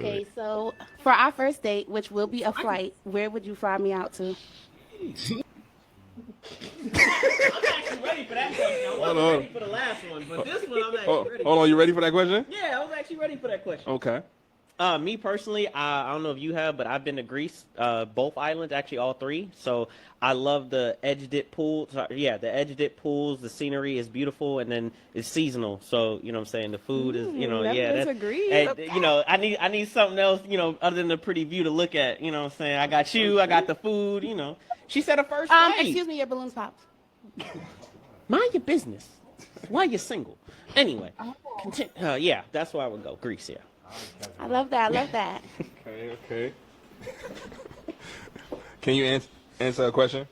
Okay, so for our first date, which will be a flight, where would you fly me out to? I'm actually ready for that question. I wasn't ready for the last one, but this one I'm actually ready. Hold on, you ready for that question? Yeah, I was actually ready for that question. Okay. Me personally, I don't know if you have, but I've been to Greece, both islands, actually all three. So I love the edge dip pools. Yeah, the edge dip pools. The scenery is beautiful, and then it's seasonal. So you know what I'm saying. The food is, That's agreed. And, I need something else, other than the pretty view to look at. You know what I'm saying. I got you. I got the food. She said a first date. Excuse me, your balloons popped. Mind your business. Why you single? Anyway, yeah, that's where I would go. Greece, yeah. I love that. Okay. Can you answer a question?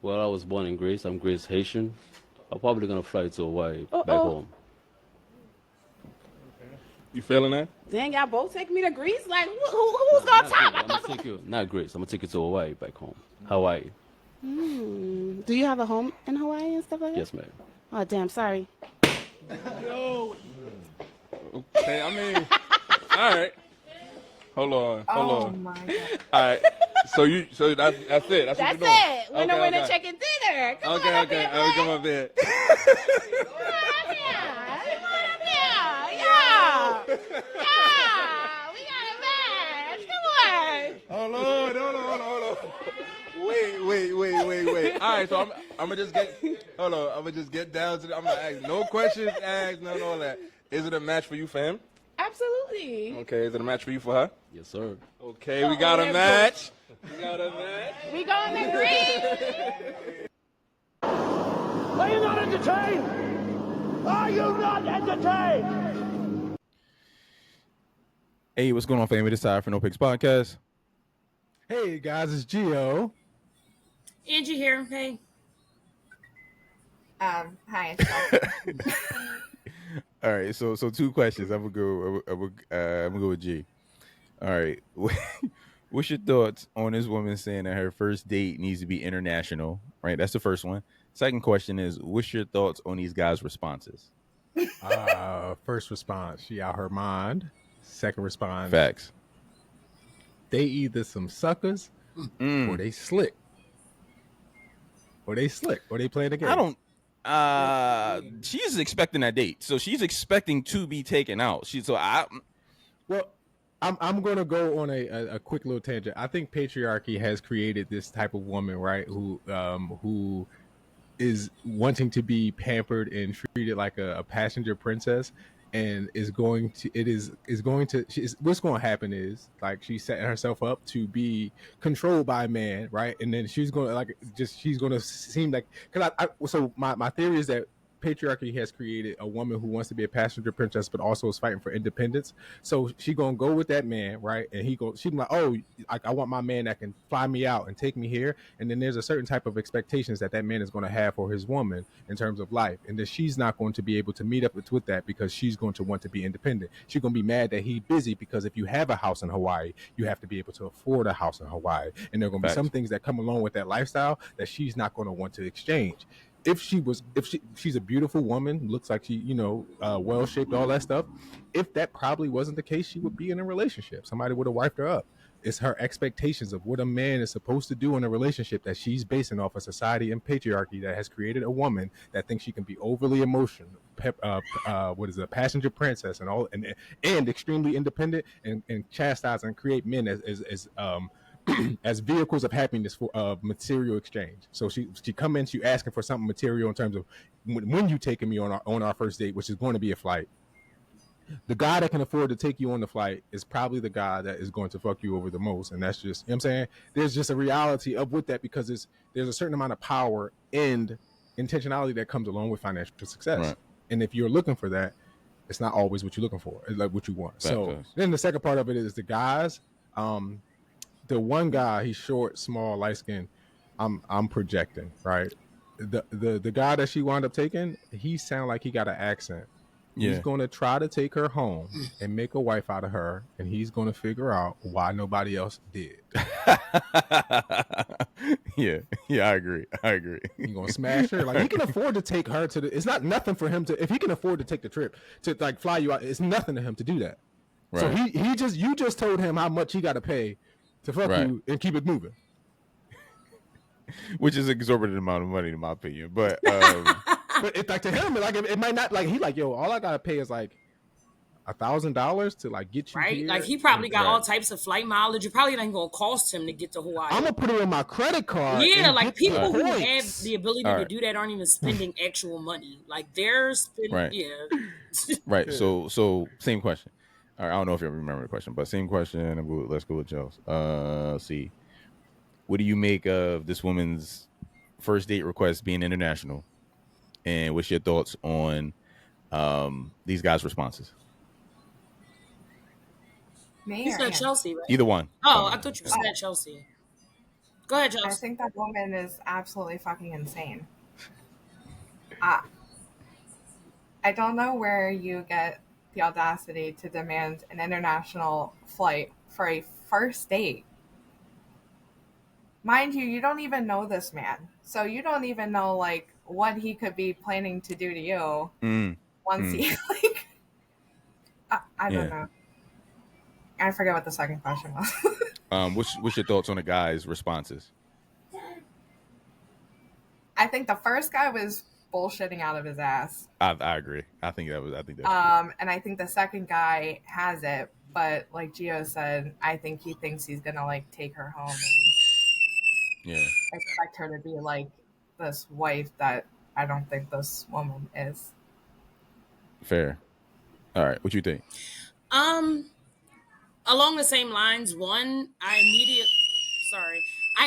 Well, I was born in Greece. I'm Greece Haitian. I'm probably gonna fly to Hawaii back home. You feeling that? Dang, y'all both take me to Greece? Like, who's gonna top? I'm gonna take you, not Greece. I'm gonna take you to Hawaii back home. Hawaii. Do you have a home in Hawaii and stuff like that? Yes, ma'am. Oh, damn, sorry. No. Okay, I mean, all right. Hold on. My God. All right. So that's it. That's what you're That's doing. it. Winner, Okay. chicken dinner. Come on Okay. up here, boy. Come up here. Come on up here. Yeah. We got a match. Come on. Hold on. Wait. All right, so I'm gonna just get. Hold on. I'm gonna just get down to. I'm gonna ask no questions asked, none of all that. Is it a match for you, fam? Absolutely. Okay. Is it a match for you for her? Yes, sir. Okay, we got a match. We going to Greece. Are you not entertained? Are you not entertained? Hey, what's going on, family? This is Ty for Nopickspodcast. Hey guys, it's Gio. Angie here. Hey. Hi. All right, so two questions. I'm gonna go with G. All right, what's your thoughts on this woman saying that her first date needs to be international? Right, that's the first one. Second question is, what's your thoughts on these guys' responses? First response, she out her mind. Second response, Facts. they either some suckers or they slick. Or they playing the game. I don't. She's expecting that date, so she's expecting to be taken out. Well, I'm going to go on a quick little tangent. I think patriarchy has created this type of woman, right? Who is wanting to be pampered and treated like a passenger princess, and what's going to happen is, like, she's setting herself up to be controlled by a man, right? And then she's going to seem like, so my theory is that patriarchy has created a woman who wants to be a passenger princess, but also is fighting for independence. So she gonna go with that man, right? And she's like, oh, I want my man that can fly me out and take me here. And then there's a certain type of expectations that man is going to have for his woman in terms of life, and that she's not going to be able to meet up with that because she's going to want to be independent. She's going to be mad that he's busy because if you have a house in Hawaii, you have to be able to afford a house in Hawaii, and there are going to be some things that come along with that lifestyle that she's not going to want to exchange. If she's a beautiful woman, looks like she, well shaped, all that stuff. If that probably wasn't the case, she would be in a relationship. Somebody would have wiped her up. It's her expectations of what a man is supposed to do in a relationship that she's basing off of society and patriarchy that has created a woman that thinks she can be overly emotional, passenger princess and all, and extremely independent and chastise and create men as vehicles of happiness for material exchange. So she come in, she asking for something material in terms of when you taking me on our first date, which is going to be a flight. The guy that can afford to take you on the flight is probably the guy that is going to fuck you over the most. And that's just, you know what I'm saying? There's just a reality of with that, because there's a certain amount of power and intentionality that comes along with financial success. Right. And if you're looking for that, it's not always what you're looking for. It's like what you want. Then the second part of it is the guys. The one guy, he's short, small, light skinned. I'm projecting, right? The guy that she wound up taking, he sound like he got an accent. Yeah. He's going to try to take her home and make a wife out of her, and he's going to figure out why nobody else did. Yeah, I agree. He's going to smash her. Like, he can afford to take her to it's not nothing for him to, if he can afford to take the trip to, like, fly you out, it's nothing to him to do that. So Right. you just told him how much he got to pay to fuck Right. you and keep it moving. Which is an exorbitant amount of money, in my opinion. But But it's like to him, like it might not like he like yo. All I gotta pay is like $1,000 to like get you Right? here. Like he probably got Right. all types of flight mileage. It probably ain't gonna cost him to get to Hawaii. I'm gonna put it on my credit card. Yeah, and like get people the who have points. the ability All to right. do that aren't even spending actual money. Like they're spending, Right. yeah. right. So same question. All right. I don't know if you remember the question, but same question. Let's go with Joe's. Let's see. What do you make of this woman's first date request being international? And what's your thoughts on these guys' responses? Me You or said Ann? Chelsea, right? Either one. Oh, I thought you said Chelsea. Go ahead, I Chelsea. think that woman is absolutely fucking insane. I don't know where you get the audacity to demand an international flight for a first date. Mind you, you don't even know this man. So you don't even know like what he could be planning to do to you once he like I don't know. I forget what the second question was. What's your thoughts on the guys' responses? I think the first guy was bullshitting out of his ass. I agree. I think that's And I think the second guy has it, but like Gio said, I think he thinks he's gonna like take her home and expect her to be like this wife that I don't think this woman is. fair. All right, what you think? Along the same lines, one, I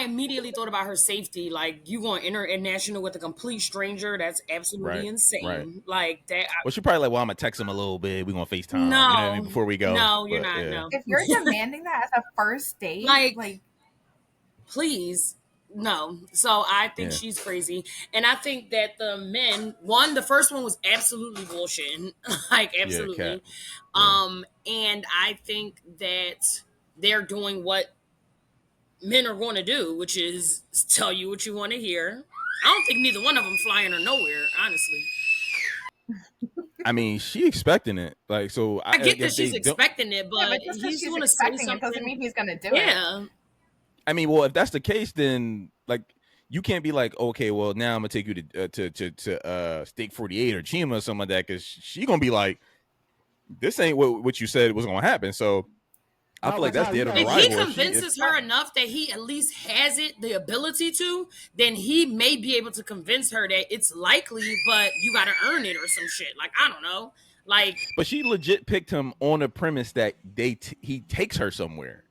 immediately thought about her safety. Like, you going international with a complete stranger? That's absolutely insane. Right. Like that. Well, she probably like, well, I'm gonna text him a little bit. We're gonna FaceTime. No, you know what I mean, before we go. No, you're But, not. yeah. No. If you're demanding that as a first date, like please. No. So I think she's crazy. And I think that the men, the first one was absolutely bullshit. Like, absolutely. And I think that they're doing what men are going to do, which is tell you what you want to hear. I don't think neither one of them flying or nowhere, honestly. I mean, she expecting it. Like, so I get that she's expecting it, but just he's she's going to say expecting it doesn't something. mean he's going to do it. Yeah. I mean, well, if that's the case, then like you can't be like, okay, well, now I'm gonna take you to Steak 48 or Chima or something like that, because she gonna be like, this ain't what you said was gonna happen. So I feel like that's dead on If arrival. he convinces her enough that he at least has the ability to, then he may be able to convince her that it's likely, but you got to earn it or some shit. Like, I don't know. Like, but she legit picked him on the premise that he takes her somewhere.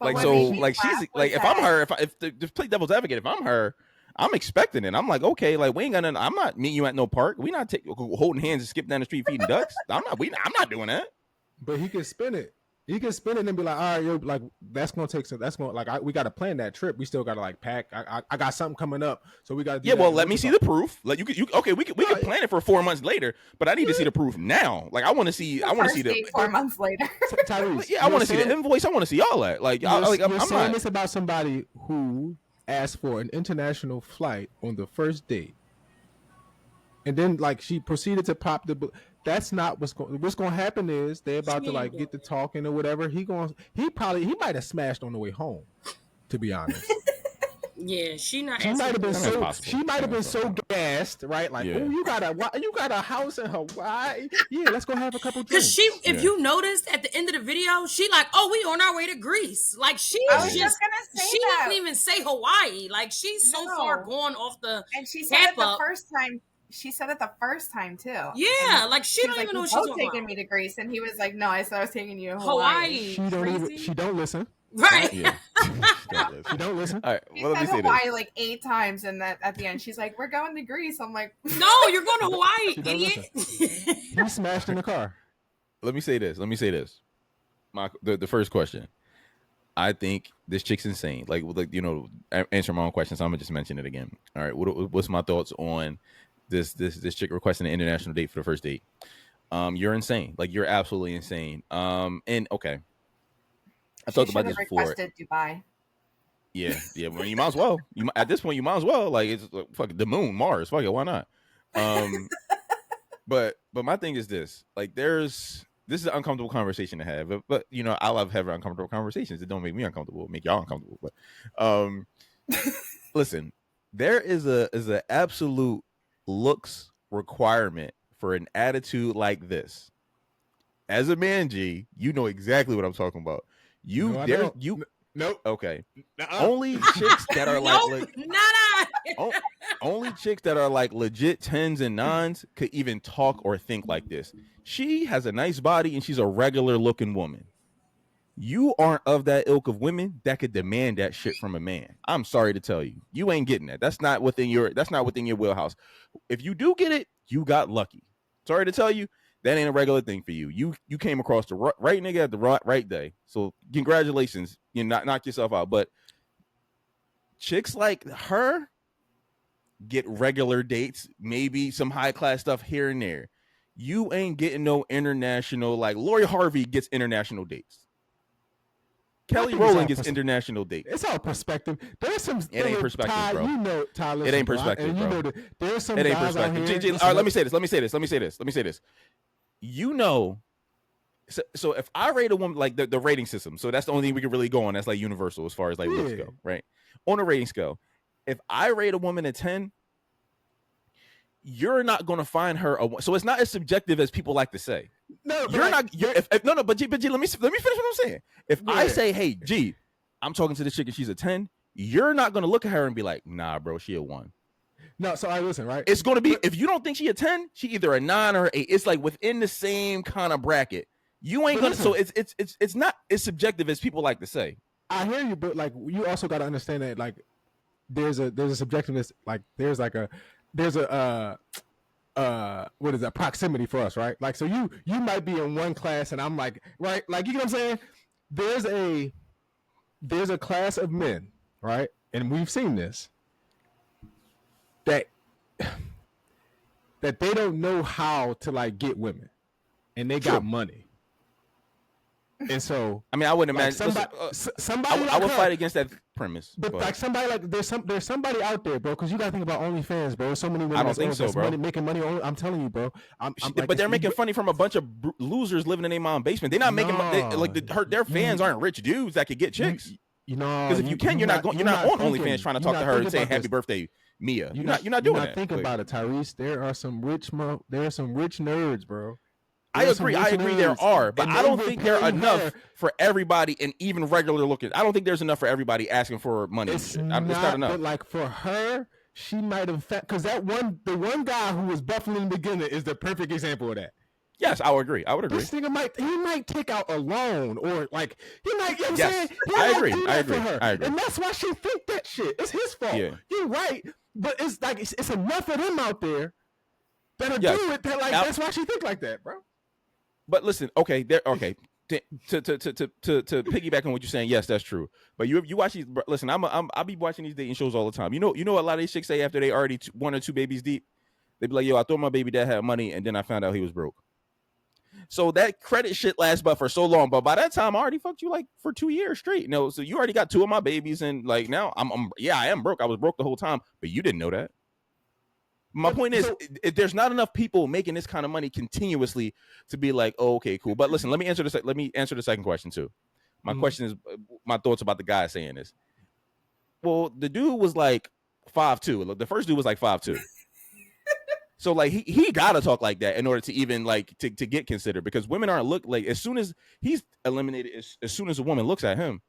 But Like, so, like, she's like, if I'm her, if play devil's advocate, if I'm her, I'm expecting it. I'm like, okay, like, we ain't gonna, I'm not meeting you at no park. We not holding hands and skip down the street feeding ducks. I'm not doing that. But he can spin it. He can spin it and be like, all right, yo, like that's gonna take some. That's going like we got to plan that trip. We still got to like pack. I got something coming up, so we got to. Yeah, well, let me see the proof. Like you okay, we can plan it for 4 months later, but I need to see the proof now. Like I want to see the 4 months later. Tyrese, yeah, I want to see the invoice. I want to see all that. Like, you're I'm saying not. this about somebody who asked for an international flight on the first date, and then like she proceeded to pop the. That's not what's going to happen. Is they're about to like get to talking or whatever. He might have smashed on the way home, to be honest. yeah, she might have been so gassed, right? Like, oh, you got a house in Hawaii. Yeah, let's go have a couple drinks. Because if you noticed at the end of the video, she like, oh, we on our way to Greece. Like I was just gonna say she that. didn't even say Hawaii. Like she's so far gone off the. And she said it the first time. She said it the first time too. Yeah, like she don't even know what she's talking taking about. me to Greece, and he was like, "No, I said I was taking you to Hawaii. She don't listen. Right. Yeah. She don't listen. All right. Well, let me said say Hawaii this. like 8 times, and that at the end she's like, "We're going to Greece." I'm like, "No, you're going to Hawaii, She don't idiot." He smashed in the car. Let me say this. The first question. I think this chick's insane. Like you know, answer my own question. So I'm gonna just mention it again. All right. What's my thoughts on this chick requesting an international date for the first date? You're insane. Like you're absolutely insane. And okay, I talked about this before. Requested Dubai. Yeah. Well, you might as well. At this point, you might as well. Like it's like, fuck the moon, Mars. Fuck it, why not? But my thing is this: like, there's this is an uncomfortable conversation to have, but you know, I love having uncomfortable conversations. It don't make me uncomfortable, it make y'all uncomfortable. But listen, there is a absolute looks requirement for an attitude like this. As a man, G, you know exactly what I'm talking about. Nope. Okay. Only chicks that are only chicks that are like legit 10s and 9s could even talk or think like this. She has a nice body and she's a regular looking woman. You aren't of that ilk of women that could demand that shit from a man. I'm sorry to tell you, you ain't getting that. That's not within your wheelhouse. If you do get it, you got lucky. Sorry to tell you, that ain't a regular thing for you. You came across the right nigga at the right day. So congratulations, you knock yourself out. But chicks like her get regular dates, maybe some high class stuff here and there. You ain't getting no international, like Lori Harvey gets international dates. Kelly Rowland gets international dates. It's all perspective. There's some. It ain't perspective, bro. You know, Tyler. It ain't perspective, bro. You know there's some. It ain't guys perspective. out here, all right, let me say this. You know, so if I rate a woman, like the rating system, so that's the only thing we can really go on. That's like universal as far as like looks go, right? On a rating scale, if I rate a woman a 10, you're not going to find her so it's not as subjective as people like to say. No, you're not. But G, let me finish what I'm saying. If I say, hey, G, I'm talking to this chick and she's a 10, you're not going to look at her and be like, nah, bro, she a 1. No, so I listen, right? It's going to be, if you don't think she a 10, she either a 9 or an 8. It's like within the same kind of bracket. You ain't going to, so it's not as subjective as people like to say. I hear you, but like you also got to understand that like there's a subjectiveness, like there's a what is that, proximity for us, right? Like, so you might be in one class and I'm like, right, like, you know what I'm saying? There's a class of men, right, and we've seen this, that they don't know how to like get women, and they got money. And so, I mean, I wouldn't like imagine somebody. I would fight against that premise. But like somebody like there's somebody out there, bro. Because you gotta think about OnlyFans, bro. So many women. I don't think so, bro. Making money. I'm telling you, bro. But they're making funny from a bunch of losers living in their mom's basement. They're not making their fans aren't rich dudes that could get chicks. You know, because if you can, you're not on OnlyFans trying to talk to her and say happy birthday, Mia. You're not doing that. Think about it, Tyrese. There are some rich nerds, bro. I agree there are, but I don't think there are enough for everybody, and even regular looking. I don't think there's enough for everybody asking for money. It's not enough. But like for her, she might have, because the one guy who was buffing in the beginning is the perfect example of that. Yes, I would agree. This nigga might take out a loan, or like he might. You know what I'm saying? I agree. And that's why she think that shit. It's his fault. Yeah. You're right, but it's like it's enough of them out there that'll do it. That like that's why she think like that, bro. But listen, okay. To piggyback on what you're saying, yes, that's true. But you watch these. Listen, I'll be watching these dating shows all the time. You know, a lot of these chicks say after they already 1 or 2 babies deep, they be like, "Yo, I thought my baby dad had money, and then I found out he was broke." So that credit shit lasts but for so long. But by that time, I already fucked you like for 2 years straight. You know, so you already got 2 of my babies, and like now I am broke. I was broke the whole time, but you didn't know that. My point is, there's not enough people making this kind of money continuously to be like, oh, okay, cool. But listen, let me answer the second question too. My question is my thoughts about the guy saying this. Well, the dude was like 5'2". The first dude was like 5'2". So like he gotta talk like that in order to even like to get considered, because women aren't like as soon as he's eliminated, as soon as a woman looks at him,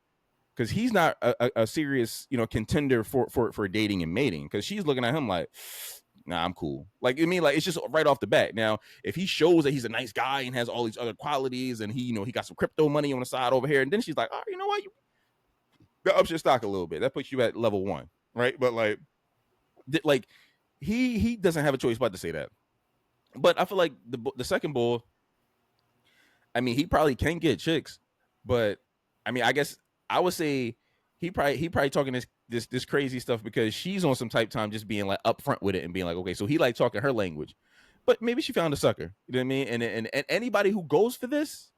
because he's not a serious contender for dating and mating, because she's looking at him like, nah, I'm cool. Like, I mean, like, it's just right off the bat. Now, if he shows that he's a nice guy and has all these other qualities, and he got some crypto money on the side over here, and then she's like, oh, you know what? That ups your stock a little bit. That puts you at level 1, right? But like he doesn't have a choice but to say that. But I feel like the second bull, I mean, he probably can get chicks, but I mean, I guess I would say he probably talking this crazy stuff because she's on some type time, just being like upfront with it and being like, okay, so he like talking her language, but maybe she found a sucker. You know what I mean? And anybody who goes for this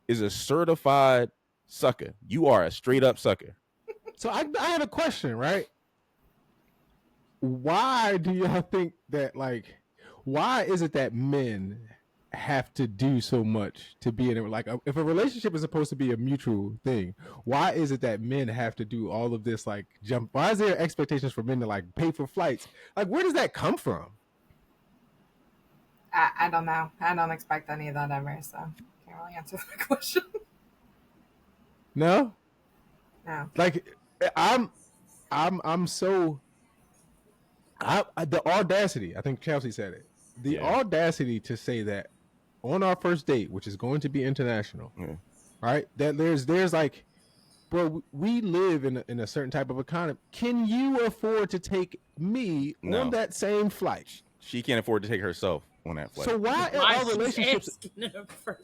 is a certified sucker. You are a straight up sucker. So I have a question, right? Why do y'all think that, like, why is it that men have to do so much to be in it? Like, if a relationship is supposed to be a mutual thing, why is it that men have to do all of this? Like, jump? Why is there expectations for men to like pay for flights? Like, where does that come from? I don't know. I don't expect any of that ever, so can't really answer that question. No. No. Like, I'm so. The audacity. I think Chelsea said it. The audacity to say that on our first date, which is going to be international, right? That there's like, bro, we live in a certain type of economy. Can you afford to take me on that same flight? She can't afford to take herself on that flight. So why are our relationships?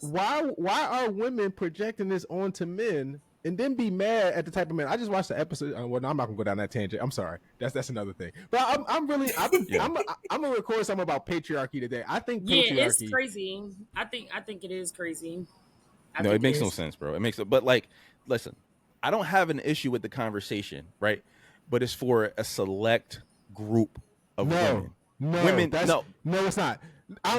Why are women projecting this onto men and then be mad at the type of man? I just watched the episode. Well, no, I'm not gonna go down that tangent. I'm sorry. That's another thing. But I'm gonna record something about patriarchy today. I think patriarchy. It's crazy. I think it is crazy. No, it makes no sense, bro. It makes it. But like, listen, I don't have an issue with the conversation, right? But it's for a select group of women. Women. No, it's not.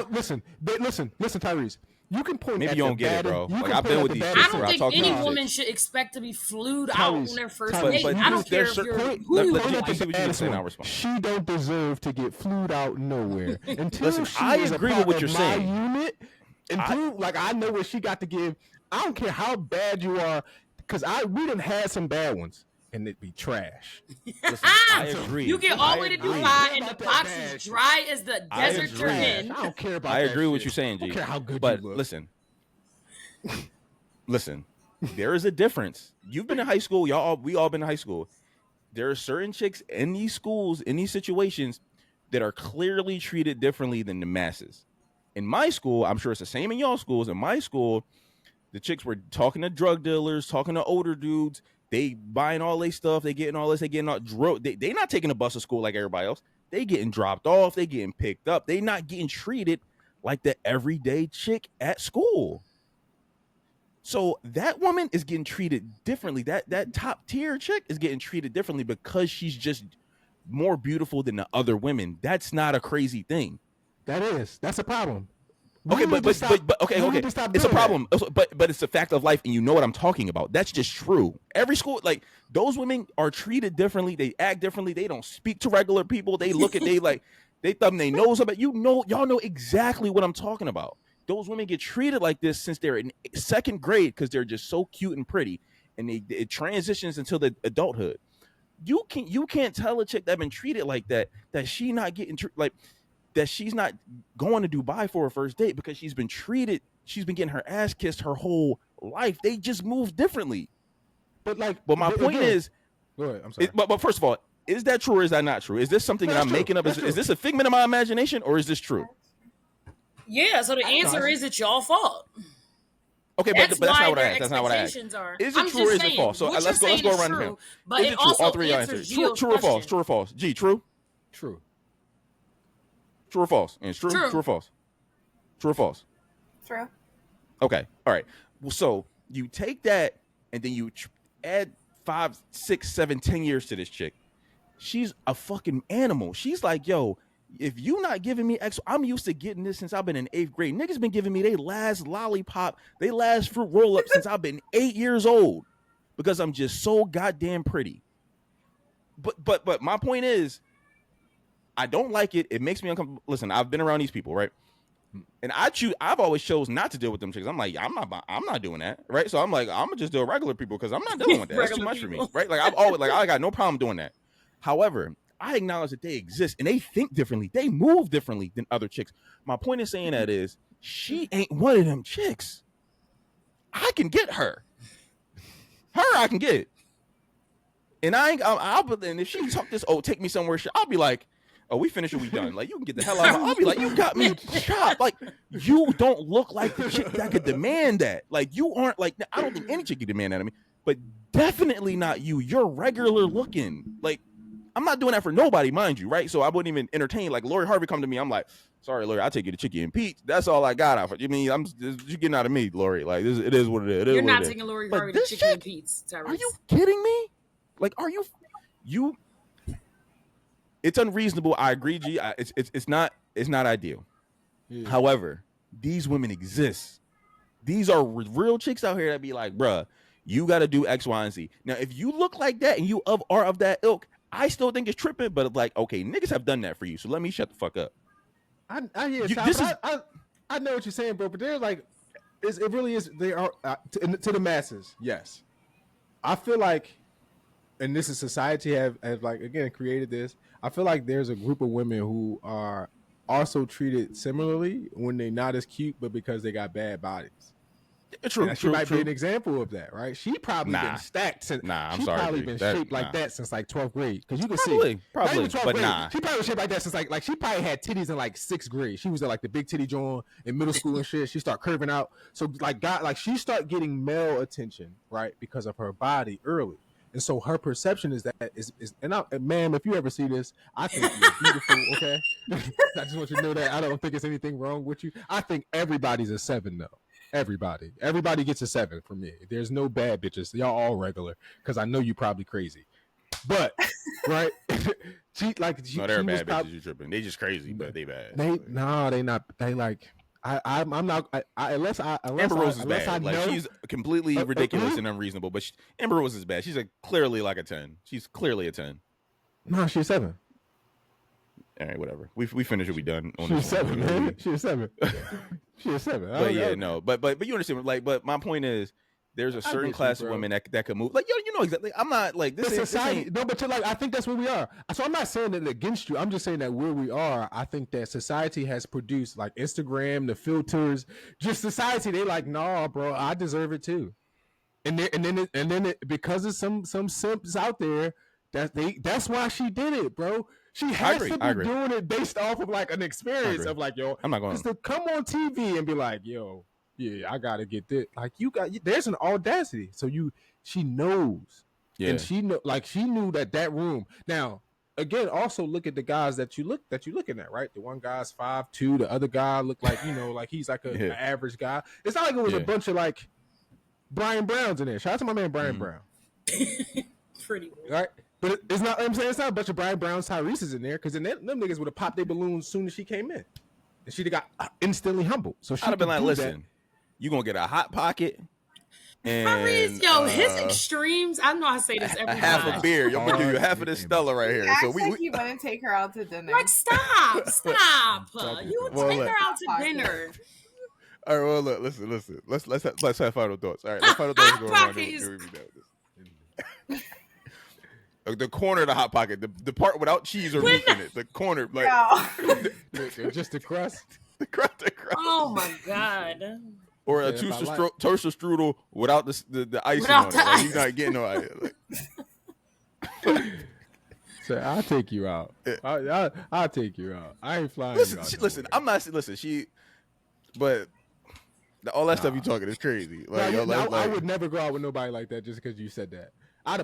Listen, Tyrese. You can point. Maybe at you don't get it, bro. Like, I've been with these chicks. I don't think any woman should expect to be flued out on their first date. I don't care if you're She don't deserve to get flued out nowhere. Until I agree with what you're saying. Unit, until I know what she got to give. I don't care how bad you are, because we done had some bad ones. And it'd be trash. Listen, I agree. You get all the way to Dubai and the box is dry as the desert you're in. I don't care about I that agree with what shit. you're saying, G. I don't care how good but you look. listen, there is a difference. You've been in high school. We all been in high school. There are certain chicks in these schools, in these situations, that are clearly treated differently than the masses. In my school, I'm sure it's the same in y'all schools. In my school, the chicks were talking to drug dealers, talking to older dudes. They buying all their stuff. They getting all this. They getting all they not taking a bus to school like everybody else. They getting dropped off. They getting picked up. They not getting treated like the everyday chick at school. So that woman is getting treated differently. That top tier chick is getting treated differently because she's just more beautiful than the other women. That's not a crazy thing. That's a problem. Okay, but it's a problem. But it's a fact of life, and you know what I'm talking about. That's just true. Every school, like, those women are treated differently. They act differently. They don't speak to regular people. They look at they thumb their nose up. Y'all know exactly what I'm talking about. Those women get treated like this since they're in second grade because they're just so cute and pretty, and it transitions into the adulthood. You can't tell a chick that been treated like that she not getting that she's not going to Dubai for her first date because she's been getting her ass kissed her whole life. They just move differently. But my point is, go ahead, I'm sorry. But first of all, is that true or is that not true? Is this something that I'm making up? Is this a figment of my imagination or is this true? Yeah, so the answer is it's y'all fault. Okay, but that's not what I asked. That's not what I asked. Is it true or is it false? So let's go around the panel. But is it true? All three answers. True or false? True or false? G, true? True. True or false? And it's true? True or false? True or false? True. Okay. All right. Well, so you take that and then you add 5, 6, 7, 10 years to this chick. She's a fucking animal. She's like, yo, if you not giving me X, I'm used to getting this since I've been in 8th grade. Niggas been giving me they last lollipop, they last fruit roll up since I've been 8 years old because I'm just so goddamn pretty. But my point is, I don't like it. It makes me uncomfortable. Listen, I've been around these people, right? And I've always chose not to deal with them chicks. I'm like, I'm not doing that, right? So I'm like, I'm gonna just deal with regular people because I'm not dealing with that. That's too much for me, right? Like I got no problem doing that. However, I acknowledge that they exist and they think differently. They move differently than other chicks. My point in saying that is, she ain't one of them chicks. I can get her. I can get. And and if she talk this, take me somewhere, I'll be like, oh, we finished or we done? Like, you can get the hell out of my. I'll be like, you got me chopped. Like, you don't look like the chick that could demand that. Like, you aren't like, I don't think any chick could demand that of me, but definitely not you. You're regular looking. Like, I'm not doing that for nobody, mind you, right? So I wouldn't even entertain. Like, Lori Harvey come to me, I'm like, sorry, Lori, I'll take you to Chicky and Pete. That's all I got out of it. You mean you getting out of me, Lori? Like, it is what it is. You're not taking Lori Harvey to Chicky and Pete's, Tyrese. Are you kidding me? Like, are you? It's unreasonable. I agree, G. It's not ideal. Yeah. However, these women exist. These are real chicks out here that be like, bruh, you got to do X, Y, and Z. Now, if you look like that and you are of that ilk, I still think it's tripping, but like, okay, niggas have done that for you, so let me shut the fuck up. I hear I know what you're saying, bro, but they're like, it really is. They are to the masses. Yes, I feel like, and this is society have like again created this. I feel like there's a group of women who are also treated similarly when they're not as cute, but because they got bad bodies. True. She might be an example of that, right? She probably been stacked since. I'm she sorry, probably been shaped like that since like 12th grade. Because you can see, probably, but grade, nah. She probably was shaped like that since like she probably had titties in like 6th grade. She was at like the big titty joint in middle school and shit. She started curving out, so like she started getting male attention, right, because of her body early. And so her perception is that is and ma'am, if you ever see this, I think you're beautiful. Okay, I just want you to know that I don't think there's anything wrong with you. I think everybody's a 7 though. Everybody gets a 7 from me. There's no bad bitches. Y'all all regular because I know you probably crazy, but right? They're bad bitches. You tripping? They just crazy, but they bad. They not. They like. I'm not. Unless Amber Rose is bad. I like know, she's completely ridiculous and unreasonable. But Amber Rose is bad. She's clearly like a 10. She's clearly a 10. No, she's a 7. All right, whatever. We finished what we done. She's 7, man. She's a 7. She's a 7. But yeah, no. But you understand? Like, but my point is, there's a certain class of women that can move. Like, you know exactly. I'm not like this. Society. No, but I think that's where we are. So I'm not saying that against you. I'm just saying that where we are, I think that society has produced like Instagram, the filters, just society. They like, nah, bro, I deserve it too. And then because of some simps out there, that's why she did it, bro. She has to be doing it based off of like an experience of like, yo, I'm not going to come on TV and be like, yo, yeah, I gotta get this. Like there's an audacity. So she knows, and she knew that room. Now, again, also look at the guys that you're looking at, right? The one guy's 5'2", the other guy looked like like he's like an average guy. It's not like it was a bunch of like Brian Browns in there. Shout out to my man Brian Brown. Pretty weird. Right. But it's not. I'm saying it's not a bunch of Brian Browns, Tyrese's in there because then them niggas would have popped their balloons as soon as she came in, and she'd have got instantly humbled. So she'd have been like, "Listen, you gonna get a hot pocket." And Tyrese, his extremes. I know I say this every time. Half a beer. You're gonna do you half of this Stella right here. So we wouldn't take her out to dinner. Like, stop. You would take her out to dinner. All right, well, look, listen. Let's have final thoughts. All right, let's final thoughts go around. The corner of the hot pocket, the part without cheese or meat in it, the corner, like just the crust, the crust. Oh my god! Or a toaster strudel without the icing on it. Like, you're not getting no ice. So I'll take you out. I'll take you out. I ain't flying. Listen. I'm not. Listen, but all that stuff you talking is crazy. Like, I would never go out with nobody like that just because you said that.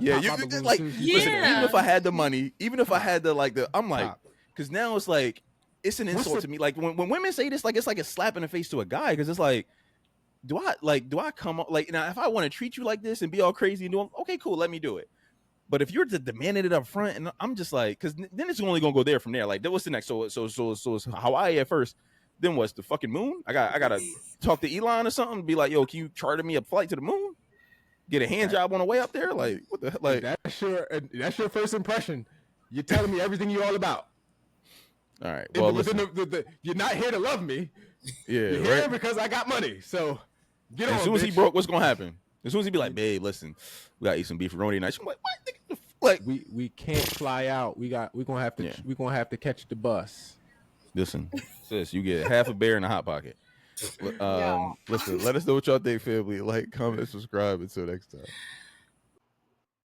Listen, even if I had the money, even if I had I'm like, because now it's like, it's an insult to me. Like when women say this, like it's like a slap in the face to a guy, because it's like, do I come up like, now if I want to treat you like this and be all crazy and do, okay, cool, let me do it. But if you're demanding it up front, and I'm just like, because then it's only gonna go there from there. Like, what's the next? So it's Hawaii at first. Then what's the fucking moon? I gotta talk to Elon or something. Be like, yo, can you charter me a flight to the moon? Get a hand job on the way up there? Like, what the like? That's your first impression. You're telling me everything you're all about. All right. Well, you're not here to love me. Yeah, you're here because I got money. So get on. As soon as he broke, what's gonna happen? As soon as he be like, babe, listen, we gotta eat some beefaroni tonight. I'm like, what? Like, we can't fly out. We're gonna have to catch the bus. Listen, sis, you get half a bear in a hot pocket. Listen, let us know what y'all think, family. Like, comment, subscribe. Until next time.